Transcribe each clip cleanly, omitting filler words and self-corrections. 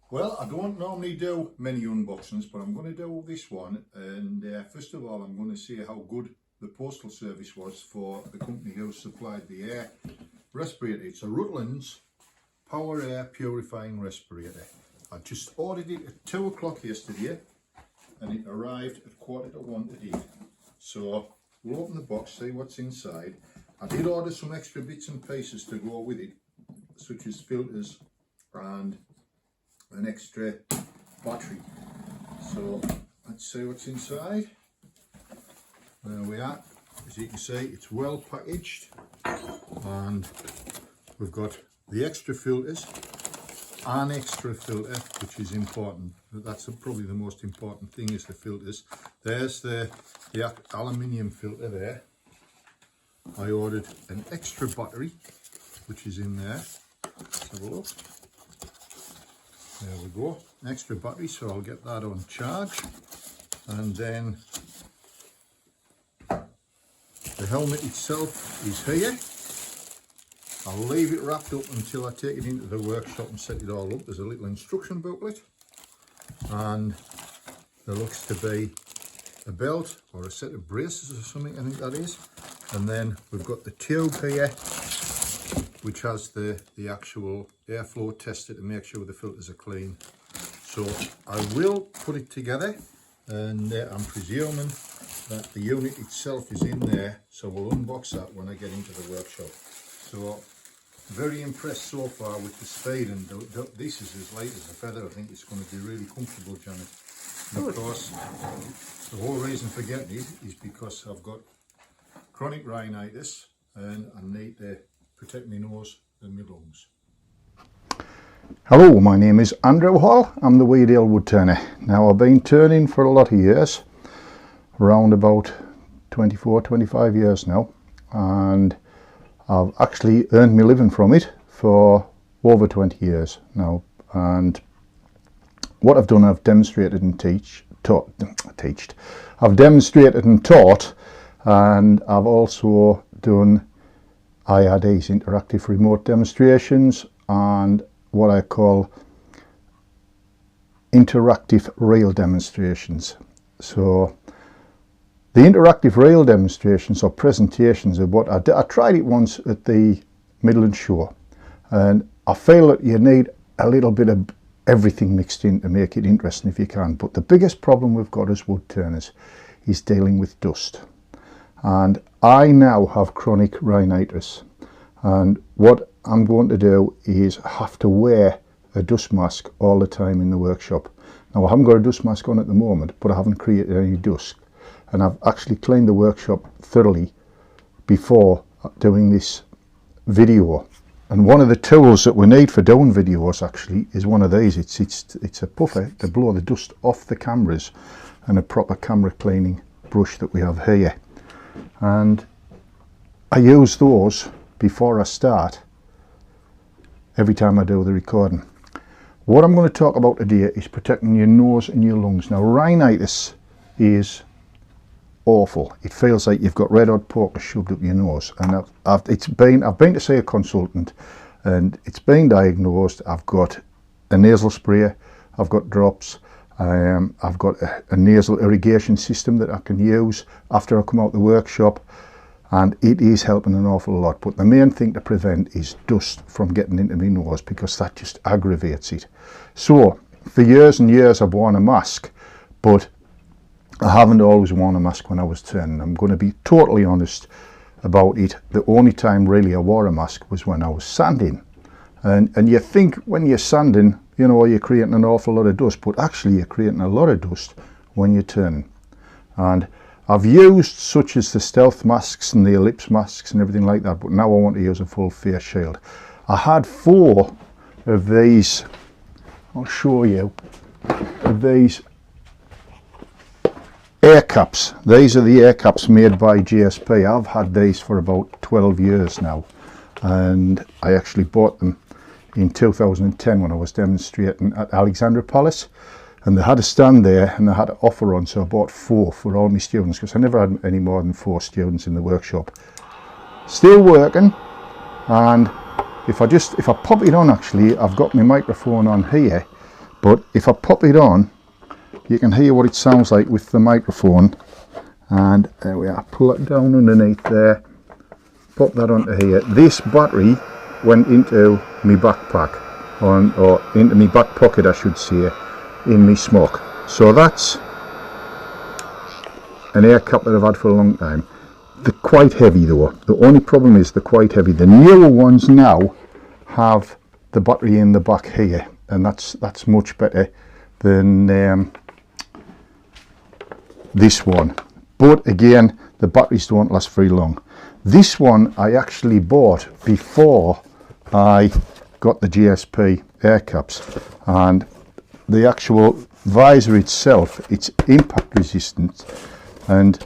Well, I don't normally do many unboxings, but I'm going to do this one. And first of all, I'm going to say how good the postal service was for the company who supplied the air respirator. It's a Rutland's Power Air Purifying Respirator. I just ordered it at 2 o'clock yesterday and it arrived at 1:45 today. So we'll open the box, see what's inside. I did order some extra bits and pieces to go with it, such as filters and an extra battery. So let's see what's inside. There we are. As you can see, it's well packaged, and we've got the extra filters, an extra filter, which is important. That's probably the most important thing, is the filters. There's the aluminium filter there. I ordered an extra battery, which is in there. Let's have a look. There we go, extra battery, so I'll get that on charge. And then the helmet itself is here. I'll leave it wrapped up until I take it into the workshop and set it all up. There's a little instruction booklet, and there looks to be a belt or a set of braces or something, I think that is. And then we've got the tube here, which has the actual airflow tester to make sure the filters are clean. So I will put it together, and I'm presuming that the unit itself is in there, so we'll unbox that when I get into the workshop. So very impressed so far with the speed, and this is as light as a feather. I think it's going to be really comfortable, Janet. And of course, the whole reason for getting it is because I've got chronic rhinitis and I need to protect my nose and my lungs. Hello, my name is Andrew Hall. I'm the Weedale wood turner. Now, I've been turning for a lot of years, around about 24-25 years now, and I've actually earned my living from it for over 20 years now. And what I've done, I've demonstrated and I've demonstrated and taught, and I've also done IRDs, interactive remote demonstrations, and what I call interactive rail demonstrations. So the interactive rail demonstrations or presentations of what I tried it once at the Midland Show, and I feel that you need a little bit of everything mixed in to make it interesting if you can. But the biggest problem we've got as wood turners is dealing with dust. And I now have chronic rhinitis, and what I'm going to do is have to wear a dust mask all the time in the workshop. Now, I haven't got a dust mask on at the moment, but I haven't created any dust, and I've actually cleaned the workshop thoroughly before doing this video. And one of the tools that we need for doing videos actually is one of these. It's a puffer to blow the dust off the cameras, and a proper camera cleaning brush that we have here. And I use those before I start every time I do the recording. What I'm going to talk about today is protecting your nose and your lungs. Now, rhinitis is awful. It feels like you've got red hot poker shoved up your nose, and I've been to see a consultant, and it's been diagnosed. I've got a nasal spray, I've got drops, I've got a nasal irrigation system that I can use after I come out the workshop, and it is helping an awful lot. But the main thing to prevent is dust from getting into my nose, because that just aggravates it. So for years and years I've worn a mask, but I haven't always worn a mask when I was turning. I'm going to be totally honest about it. The only time really I wore a mask was when I was sanding. And you think when you're sanding, you know, you're creating an awful lot of dust, but actually you're creating a lot of dust when you're turning. And I've used such as the stealth masks and the ellipse masks and everything like that, but now I want to use a full face shield. I had 4 of these, I'll show you, of these air caps. These are the air caps made by GSP. I've had these for about 12 years now, and I actually bought them in 2010 when I was demonstrating at Alexandra Palace, and they had a stand there and they had an offer on, so I bought 4 for all my students, because I never had any more than 4 students in the workshop. Still working, and if I pop it on, actually I've got my microphone on here, but if I pop it on, you can hear what it sounds like with the microphone. And there we are, pull it down underneath there, pop that onto here. This battery went into my backpack, or into my back pocket I should say, in my smock. So that's an air cap that I've had for a long time. They're quite heavy though. The only problem is they're quite heavy. The newer ones now have the battery in the back here, and that's much better than this one. But again, the batteries don't last very long. This one I actually bought before I got the GSP air caps, and the actual visor itself, it's impact resistant, and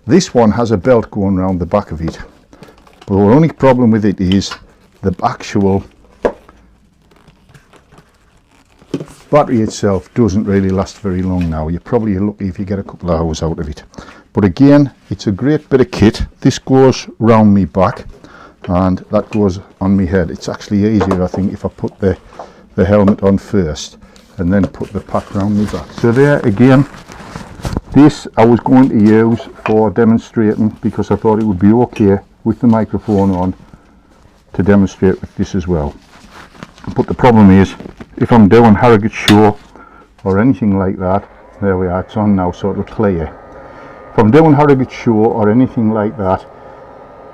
this one has a belt going around the back of it. But the only problem with it is the actual battery itself doesn't really last very long now. You're probably lucky if you get a couple of hours out of it. But again, it's a great bit of kit. This goes round me back and that goes on me head. It's actually easier, I think, if I put the helmet on first and then put the pack round me back. So there again, this I was going to use for demonstrating because I thought it would be okay with the microphone on to demonstrate with this as well. But the problem is, if I'm doing Harrogate Show or anything like that, there we are, it's on now so it'll clear. If I'm doing Harrogate Show or anything like that,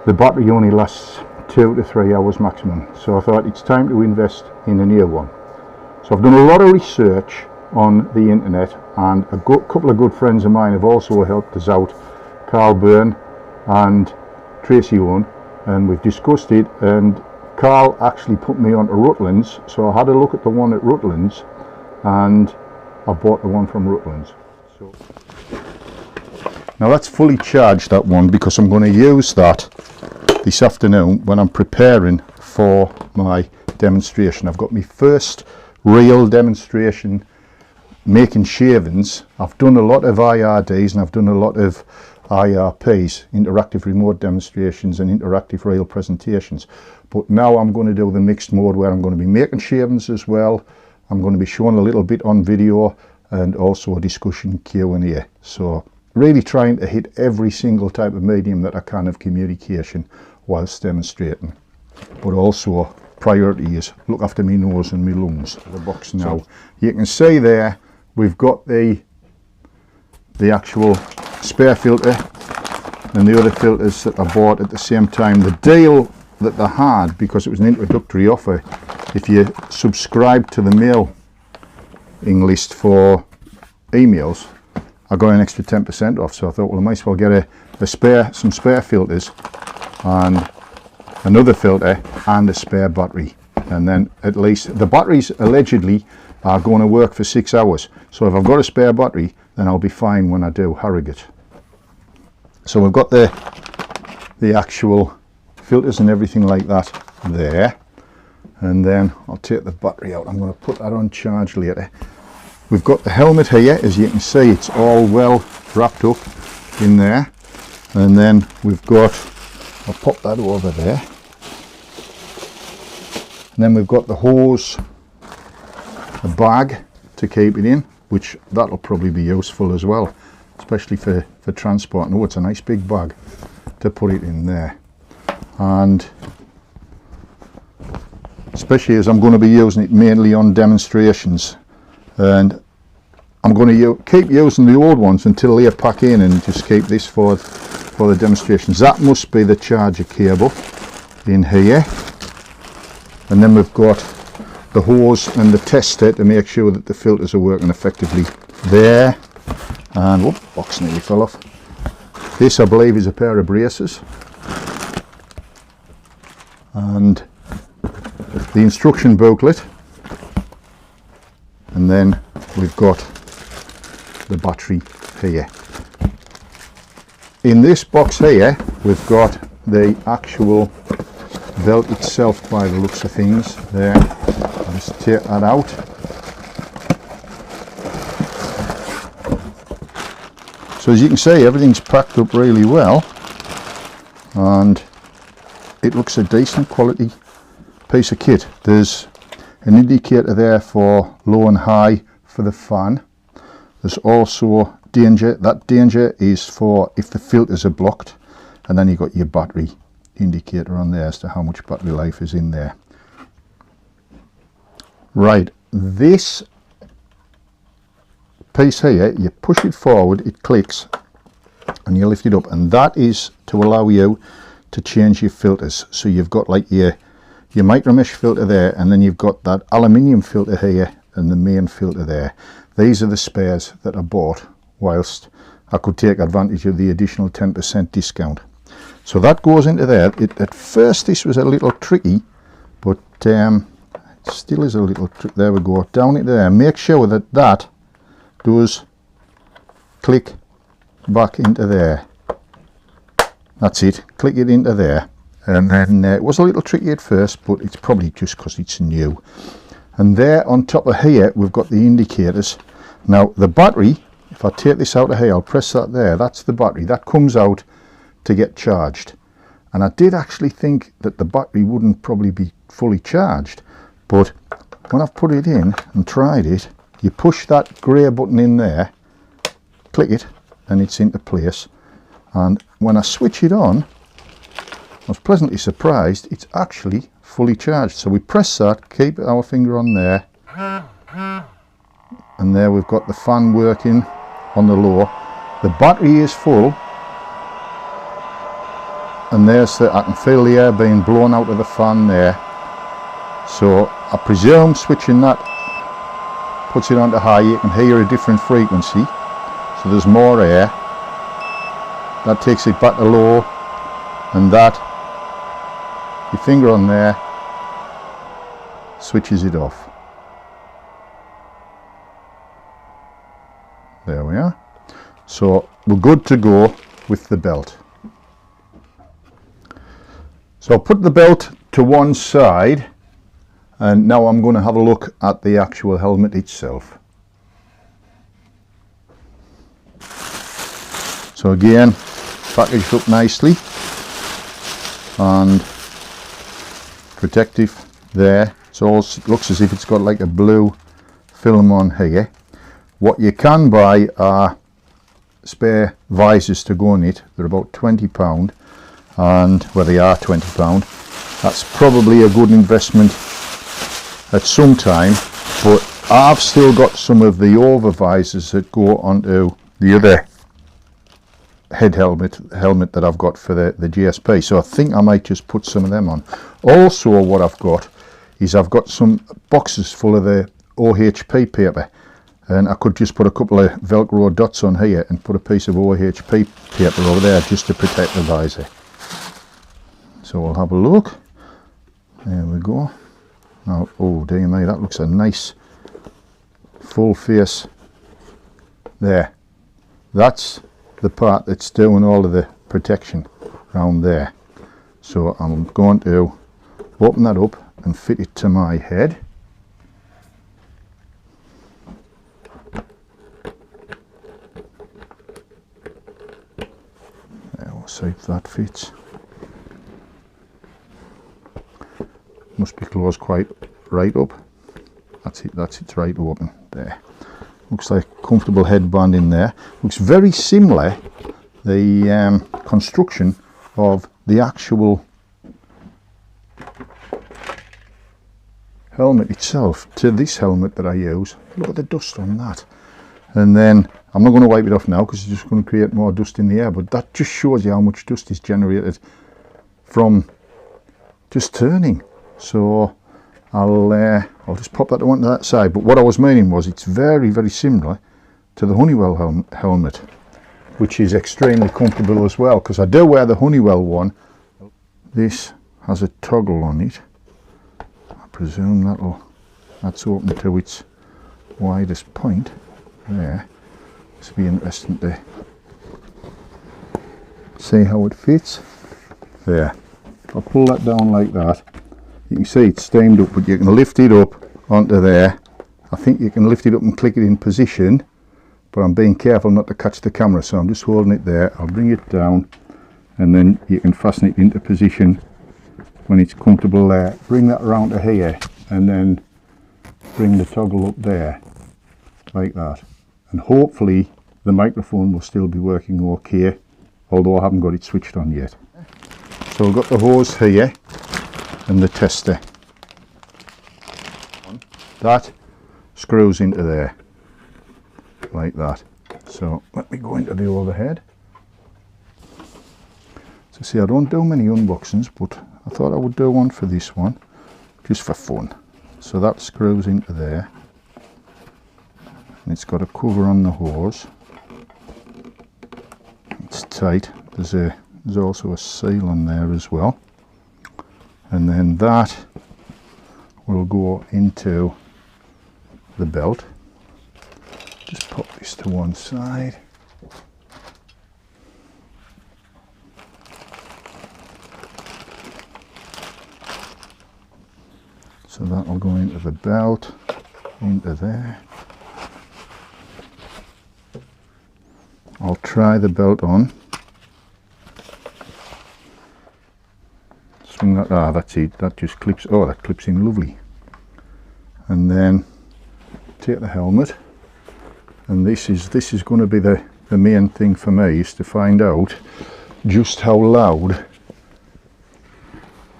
the battery only lasts 2 to 3 hours maximum. So I thought it's time to invest in a new one. So I've done a lot of research on the internet, and a couple of good friends of mine have also helped us out, Carl Byrne and Tracy Owen, and we've discussed it, and Carl actually put me onto Rutland's, so I had a look at the one at Rutland's and I bought the one from Rutland's. So now that's fully charged, that one, because I'm going to use that this afternoon when I'm preparing for my demonstration. I've got my first real demonstration making shavings. I've done a lot of IRDs and I've done a lot of IRPs, interactive remote demonstrations and interactive rail presentations, but now I'm going to do the mixed mode where I'm going to be making shavings as well. I'm going to be showing a little bit on video and also a discussion Q&A. So really trying to hit every single type of medium that I can of communication whilst demonstrating, but also priority is look after me nose and me lungs. The box now, so you can see there we've got the actual spare filter and the other filters that I bought at the same time. The deal that they had, because it was an introductory offer, if you subscribe to the mailing list for emails, I got an extra 10% off. So I thought, well, I might as well get some spare filters and another filter and a spare battery, and then at least the batteries allegedly are going to work for 6 hours. So if I've got a spare battery, then I'll be fine when I do Harrogate. So we've got the actual filters and everything like that there, and then I'll take the battery out. I'm going to put that on charge later. We've got the helmet here, as you can see, it's all well wrapped up in there, and then we've got, I'll pop that over there, and then we've got the hose, a bag to keep it in, which that'll probably be useful as well, especially for transport. Oh, it's a nice big bag to put it in there, and especially as I'm going to be using it mainly on demonstrations, and I'm going to keep using the old ones until they pack in and just keep this for the demonstrations. That must be the charger cable in here, and then we've got the hose and the tester to make sure that the filters are working effectively there. And whoop, box nearly fell off. This I believe is a pair of braces, and the instruction booklet, and then we've got the battery here. In this box here we've got the actual belt itself by the looks of things there. I'll just take that out. So as you can see, everything's packed up really well, and it looks a decent quality piece of kit. There's an indicator there for low and high for the fan. There's also danger. That danger is for if the filters are blocked, and then you've got your battery indicator on there as to how much battery life is in there. Right, this piece here, you push it forward, it clicks, and you lift it up, and that is to allow you to change your filters. So you've got like your micro mesh filter there, and then you've got that aluminium filter here and the main filter there. These are the spares that I bought whilst I could take advantage of the additional 10% discount. So that goes into there. At first this was a little tricky, but it still is a little trick. There we go, down into there. Make sure that that does click back into there. That's it, click it into there. And then it was a little tricky at first, but it's probably just because it's new. And there on top of here we've got the indicators. Now the battery, if I take this out of here, I'll press that there, that's the battery that comes out to get charged. And I did actually think that the battery wouldn't probably be fully charged, but when I've put it in and tried it, you push that grey button in there, click it, and it's into place. And when I switch it on, I was pleasantly surprised, it's actually fully charged. So we press that, keep our finger on there, and there we've got the fan working on the low. The battery is full, and there's I can feel the air being blown out of the fan there. So I presume switching that puts it onto high, you can hear a different frequency, so there's more air. That takes it back to low, and that, your finger on there, switches it off. There we are. So we're good to go with the belt. So I'll put the belt to one side, and now I'm going to have a look at the actual helmet itself. So again, packaged up nicely and protective there. It looks as if it's got like a blue film on here. What you can buy are spare visors to go in it. They're about £20, and well, they are £20. That's probably a good investment at some time, but I've still got some of the over visors that go onto the other head helmet that I've got for the GSP, so I think I might just put some of them on. Also what I've got is I've got some boxes full of the OHP paper, and I could just put a couple of Velcro dots on here and put a piece of OHP paper over there just to protect the visor. So we'll have a look. There we go. Now, oh dear me, that looks a nice full face there. That's the part that's doing all of the protection around there. So I'm going to open that up and fit it to my head. There, we'll see if that fits. Must be closed quite right up. That's it, it's right open there. Looks like a comfortable headband in there. Looks very similar, the construction of the actual helmet itself, to this helmet that I use. Look at the dust on that. And then, I'm not going to wipe it off now because it's just going to create more dust in the air, but that just shows you how much dust is generated from just turning. So I'll just pop that to one to that side. But what I was meaning was it's very, very similar to the Honeywell helmet, which is extremely comfortable as well, because I do wear the Honeywell one. This has a toggle on it. I presume that's open to its widest point there. This will be interesting to see how it fits. There. If I pull that down like that, you can see it's steamed up, but you can lift it up onto there. I think you can lift it up and click it in position, but I'm being careful not to catch the camera, so I'm just holding it there. I'll bring it down, and then you can fasten it into position when it's comfortable there. Bring that around to here, and then bring the toggle up there like that, and hopefully the microphone will still be working okay, although I haven't got it switched on yet. So I've got the hose here and the tester. That screws into there like that. So let me go into the overhead. So see, I don't do many unboxings, but I thought I would do one for this one just for fun. So that screws into there, and it's got a cover on the hose. It's tight. There's also a seal on there as well, and then that will go into the belt. Just pop this to one side. So that will go into the belt, into there. I'll try the belt on. Swing that, that's it, that just clips, oh that clips in lovely. And then take the helmet, and this is going to be the main thing for me, is to find out just how loud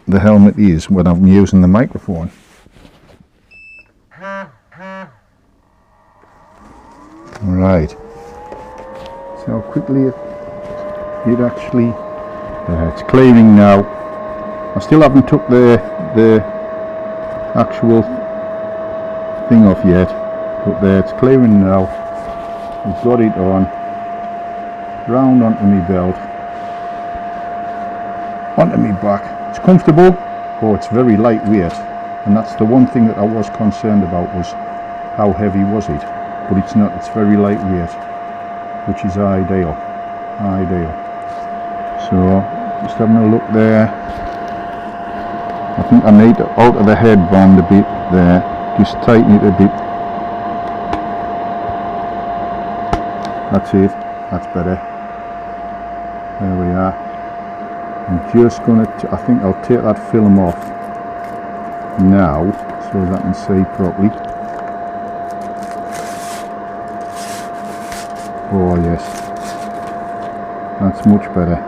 the helmet is when I'm using the microphone. Right, so how quickly it actually, it's clearing now. I still haven't took the actual thing off yet, but there, it's clearing now. We've got it on, round onto my belt, onto my back. It's comfortable, but it's very lightweight, and that's the one thing that I was concerned about, was how heavy was it. But it's not, it's very lightweight, which is ideal. So just having a look there. I think I need to alter the headband a bit there, just tighten it a bit. That's it, that's better. There we are. I'm just going to, I think I'll take that film off now so that I can see properly. Oh yes, that's much better.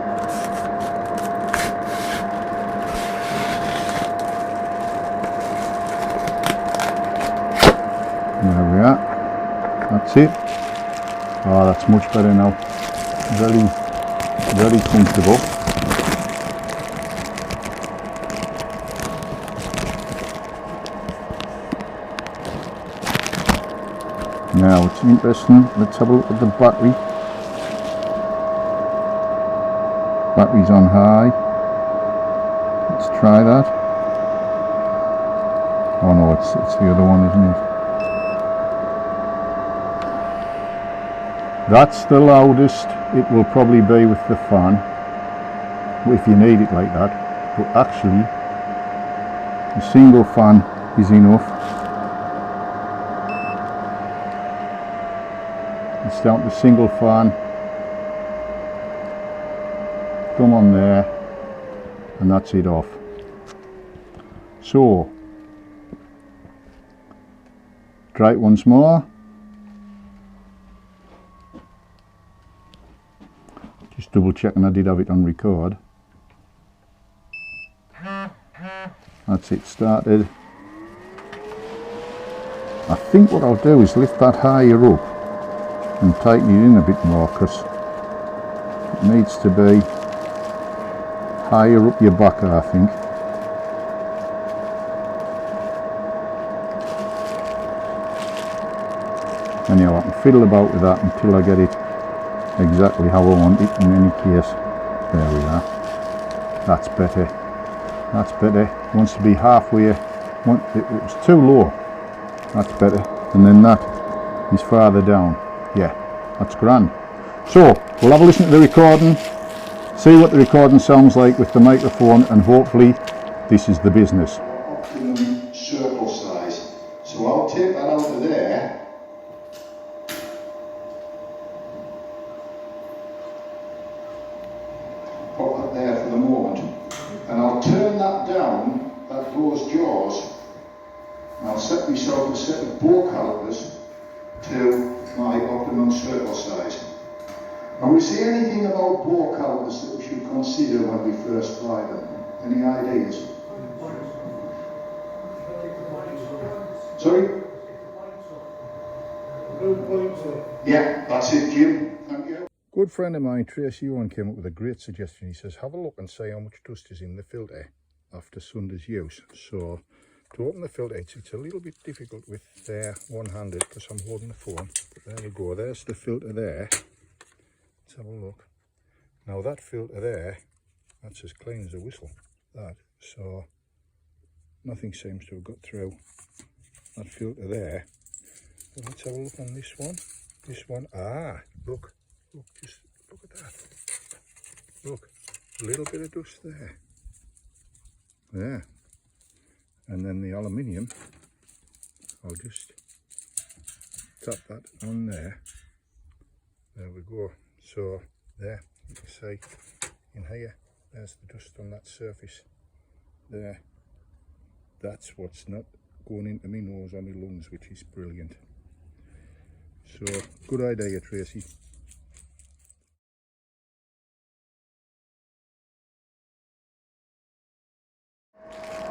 There we are, that's it. Oh, that's much better now. Very comfortable. Now it's interesting, let's have a look at the battery. Battery's on high. Let's try that. Oh no, it's the other one, isn't it? That's the loudest it will probably be with the fan, if you need it like that. But actually, the single fan is enough. It's down to single fan, come on there, and that's it off. So, try it once more. Just double checking I did have it on record. That's it, started. I think what I'll do is lift that higher up and tighten it in a bit more, because it needs to be higher up your back, I think. Anyhow, I can fiddle about with that until I get it exactly how I want it. In any case, there we are. That's better. That's better. It wants to be halfway. It was too low. That's better. And then that is farther down. Yeah, that's grand. So we'll have a listen to the recording, see what the recording sounds like with the microphone, and hopefully this is the business. Optimum circle size. So I'll take that out of there. Pop that there for the moment, and I'll turn that down, those jaws, and I'll set my myself a set of bore calipers to my optimum circle size. Now, we see anything about bore calipers that we should consider when we first try them? Any ideas? Sorry? Yeah, that's it, Jim. Thank you. Good friend of mine, Tracy Owen, came up with a great suggestion. He says, have a look and see how much dust is in the filter after Sunday's use. So, to open the filter, it's a little bit difficult with one-handed because I'm holding the phone. But there you go, there's the filter there. Let's have a look. Now that filter there, that's as clean as a whistle, that. So, nothing seems to have got through that filter there. But let's have a look on this one. This one, look, just look at that. Look, a little bit of dust there. There. And then the aluminium, I'll just tap that on there. There we go. So there, you can see in here, there's the dust on that surface there. That's what's not going into my nose or my lungs, which is brilliant. So, good idea, Tracy.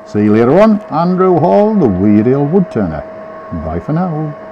See you later on. Andrew Hall, the Weardale wood turner. Bye for now.